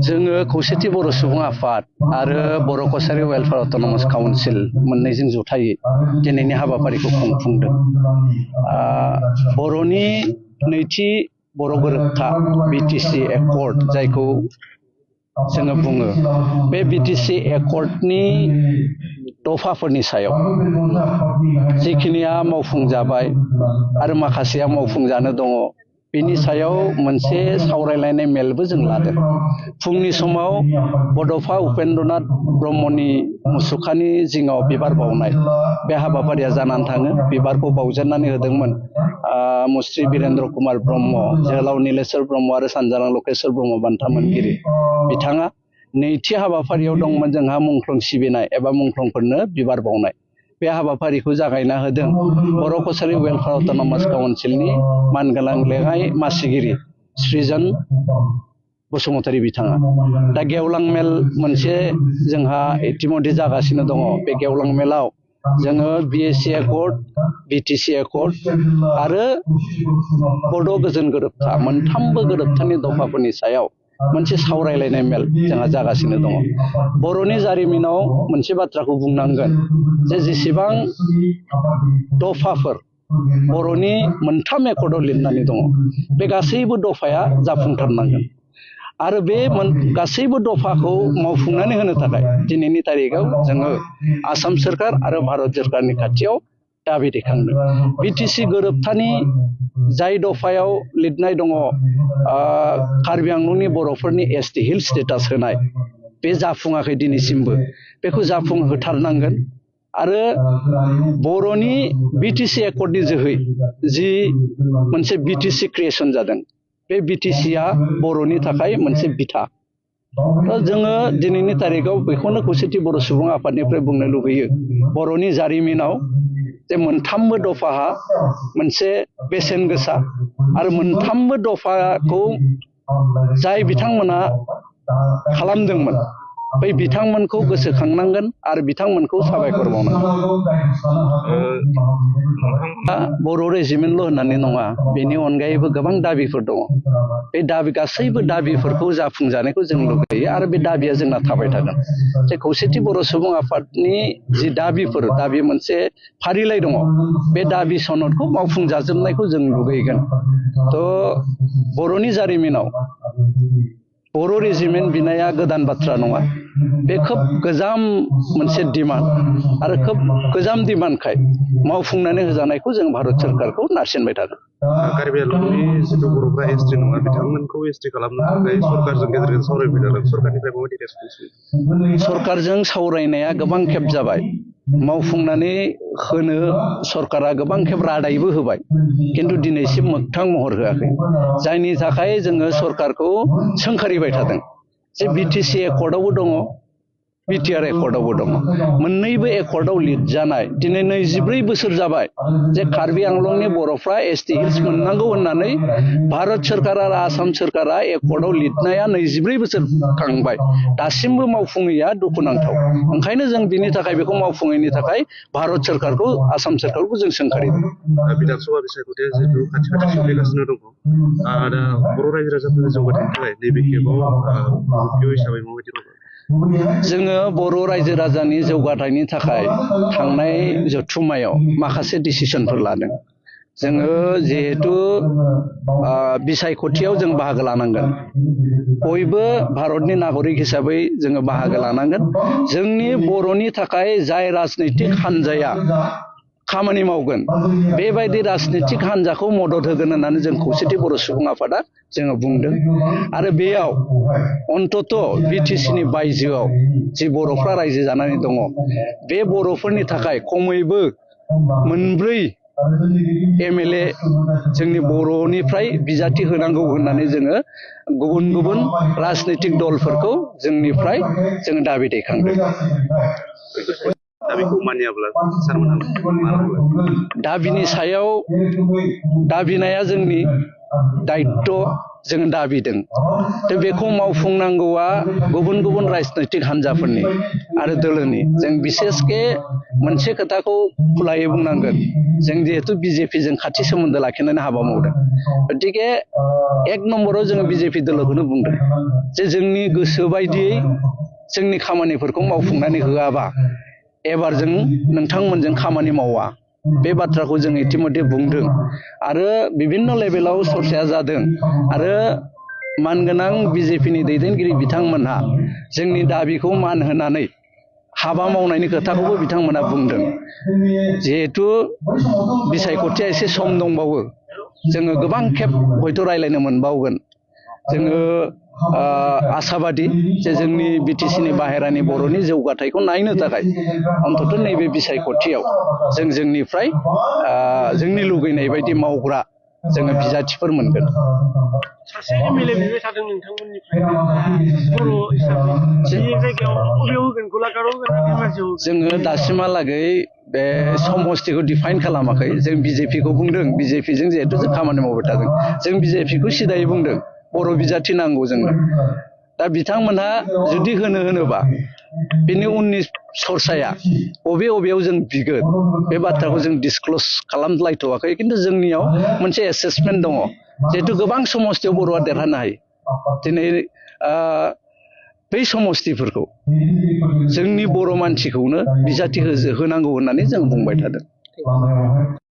जोङो खौसेथि बर' सुबुं आफाद आरो बर' कसारि वेलफेयार अट'नमास काउन्सिल मोननैजों जथायै दिनैनि हाबाफारिखौ खुंफुंदों। बर'नि नैथि बर' गोरोबथा बिटिसि एकर्ड जायखौ जोङो बुङो, बे बिटिसि एकर्डनि दफाफोरनि सायाव जिखिनिया मावफुंजाबाय आरो माखासेया मावफुंजानो दङ, बेनि सायाव मोनसे सावरायलायनाय मेलबो जों लादों। फुंनि समाव बड'फा उपेन्द्रनाथ ब्रह्मनि मुसुखानि जिङाव बिबार बावनाय बे हाबाफारिया जानानै थाङो। बिबारखौ बावजेननानै होदोंमोन मुस्रि बिरेन्द्र कुमार ब्रह्म, जोहोलाव नीलेश्वर ब्रह्म आरो सानजारां लकेश्वर ब्रह्म बान्था मोनगिरि बिथाङा। नैथि हाबाफारियाव दंमोन जोंहा मुंख्लं सिबिनाय एबा मुंख्लंफोरनो बिबार बावनाय। बे हाबाफारिखौ जागायना होदों बर' कसारि वेलफेयार अट'नमास काउन्सिलनि मानगोनां लेङाइ मासिगिरि सृजन बसुमतारी बिथाङा। दा गेवलां मेल मोनसे जोंहा इतिमধ্যे जागासिनो दङ। बे गेवलां मेलाव जोङो बिएसि एकर्ड, बिटिसि एकर्ड आरो बड' गोजोन गोरोबथा मोनथामबो गोरोबथानि दफाफोरनि सायाव मोनसे सावरायलायनाय मेल जोंहा जागासिनो दङ। बर'नि जारिमिनाव मोनसे बाथ्राखौ बुंनांगोन जे जेसेबां दफाफोर बर'नि मोनथाम एकर्डआव लिरनानै दङ, बे गासैबो दफाया जाफुंथारनांगोन आरो बे गासैबो दफाखौ मावफुंनानै होनो थाखाय दिनैनि तारिखआव जोङो आसाम सोरखार आरो भारत सोरखारनि खाथियाव दाबि दैखांदों। बिटिसि गोरोबथानि जाय दफायाव लिरनाय दङ कार्बि आंलंनि बर'फोरनि एसटि हिल स्टेटास होनाय, बे जाफुङाखै दिनैसिमबो। बेखौ जाफुंहोथारनांगोन आरो बर'नि बिटिसि एकर्डनि जोहै जि मोनसे बिटिसि क्रिएसन जादों, बे बिटिसिया बर'नि थाखाय मोनसे बिथा। जोङो दिनैनि तारिखआव बेखौनो खौसेथि बर' सुबुं आफादनिफ्राय बुंनो लुबैयो, बर'नि जारिमिनाव जे मोनथामबो दफाहा मोनसे बेसेन गोसा आरो मोनथामबो दफाखौ जाय बिथांमोना खालामदोंमोन बै बिथांमोनखौ गोसोखांनांगोन आरो बिथांमोनखौ साबायखर बावनांगोन। बर' रेजिमेन्टल' होननानै नङा, बेनि अनगायैबो गोबां दाबिफोर दङ। बे गासैबो दाबिफोरखौ जाफुंजानायखौ जों लुबैयो आरो बे दाबिया जोंना थाबाय थागोन। जे खौसेथि बर' सुबुं आफादनि जि दाबिफोर, दाबि मोनसे फारिलाइ दङ, बे दाबि सनदखौ मावफुंजाजोबनायखौ जों लुबैगोन। बर'नि जारिमिनाव बर' रेजिमेन्ट बिनाया गोदान बाथ्रा नङा। बे खोब गोजाम मोनसे डिमान्ड आरो खोब गोजाम डिमान्डखाय मावफुंनानै होजानायखौ जों भारत सोरखारखौ नारसिनबाय थागोन। कार्बि आंलंनि जिथु बर'फ्रा एसटि नङा, बिथांमोनखौ एसटि खालामनो थाखाय सरकारजों गेजेरजों सावरायबाय थादों। सरकारनिफ्राय माबायदि रेसपन्स? सरकारजों सावरायनाया गोबां खेब जाबाय, मावफुंनानै होनो सरकारा गोबां खेब रादायबो होबाय, खिन्थु दिनैसिम मोगथां महर होआखै। जायनि थाखाय जोङो सरकारखौ सोंखारिबाय थादों जे बिटिसि एकर्डआवबो दङ, बिटिआर एकर्डआवबो दङ। मोननैबो एकर्डआव लिरजानाय दिनै 24 बोसोर जाबाय जे कार्बि आंलंनि बर'फ्रा एसटि हिल्स मोननांगौ होननानै भारत सोरखार आरो आसाम सोरखारा एकर्डआव लिरनाया 24 बोसोर खांबाय, दासिमबो मावफुङैया दुखुनांथाव। ओंखायनो जों बिनि थाखाय, बेखौ मावफुङैनि थाखाय भारत सोरखारखौ, आसाम सोरखारखौ जों सोंखारिदों। बिधान सभा बिसायख'थिया जिहेतु खाथि सफैगासिनो दङ, दा बर' रायजो राजाफोरनि जौगाथायनि थाखाय नैबे खेबाव हिसाबै माबायदि दङ? जोङो बर' रायजो राजानि जौगाथायनि थाखाय थांनाय जथुम्मायाव माखासे डिसिसनफोर लादों। जोङो जिहेतु बिसायख'थियाव जों बाहागो लानांगोन, बयबो भारतनि नागरिक हिसाबै जोङो बाहागो लानांगोन। जोंनि बर'नि थाखाय जाय राजनैतिक हान्जाया खामानि मावगोन, बेबायदि राजनैतिक हान्जाखौ मदद होगोन होननानै जों खौसेथि बर' सुबुं आफादा जोङो बुंदों। आरो बेयाव अन्तत बिटिसिनि बायजोआव जि बर'फ्रा रायजो जानानै दङ, बे बर'फोरनि थाखाय खमैबो 4 MLA जोंनि बर'निफ्राय बिजाथि होनांगौ होननानै जोङो गुबुन गुबुन राजनैतिक दलफोरखौ जोंनिफ्राय जोङो दाबि दैखांदों। दाबिखौ मानियाब्ला सारमोनहा दाबिनि सायाव दाबिनाया जोंनि दायित्व जों दाबिदों दा बेखौ मावफुंनांगौआ गुबुन गुबुन राजनैतिक हान्जाफोरनि आरो दोलोनि जों बिसेसके मोनसे खोथाखौ खुलायै बुंनांगोन जों जिहेतु बिजेपिजों खाथि सोमोन्दो लाखिनानै हाबा मावदों गतिके एक नम्बराव जोङो बिजेपि दोलोखौनो बुंदों जे जोंनि गोसो बायदियै जोंनि खामानिफोरखौ मावफुंनानै होआबा एबार जों नोंथांमोनजों खामानि मावा बे बाथ्राखौ जों इतिमध्ये बुंदों आरो बिभिन्न लेभेलाव चर्चाया जादों आरो मानगोनां बिजेपिनि दैदेनगिरि बिथांमोनहा जोंनि दाबिखौ मान होनानै हाबा मावनायनि खोथाखौबो बिथांमोना बुंदों जिहेतु बिसायख'थिया एसे सम दंबावो जोङो गोबां खेब हयथ' रायलायनो मोनबावगोन जोङो आसाबादि जे जोंनि बिटिसिनि बाहेरानि बर'नि जौगाथायखौ नायनो थाखाय अन्तत नैबे बिसायख'थियाव जों जोंनिफ्राय जोंनि लुगैनाय बायदि मावग्रा जोङो बिजाथिफोर मोनगोन सासे एमएलए बिबाय थादों नोंथांमोननिफ्राय बर' हिसाबै जि जायगायाव अबेयाव होगोन गलाघाटआव होगोन ना धेमाजियाव होगोन जोङो दासिमहालागै बे समस्तिखौ डिफाइन खालामाखै जों बिजेपिखौ बुंदों बिजेपिजों जिहेतु जों खामानि मावबाय थादों जों बिजेपिखौ सिदायै बुंदों बर' बिजाथि नांगौ जोंनो दा बिथांमोनहा जुदि होनोबा बिनि उननि सरसाया बबेयाव जों बिगोन बे बाथ्राखौ जों डिसक्ल'ज खालामलायथ'वाखै खिन्थु जोंनियाव मोनसे एसेसमेन्ट दङ जिहेतु गोबां समस्तियाव बर'आ देरहानो हायो दिनै बै समस्तिफोरखौ जोंनि बर' मानसिखौनो बिजाथि होनांगौ होननानै जों बुंबाय थादों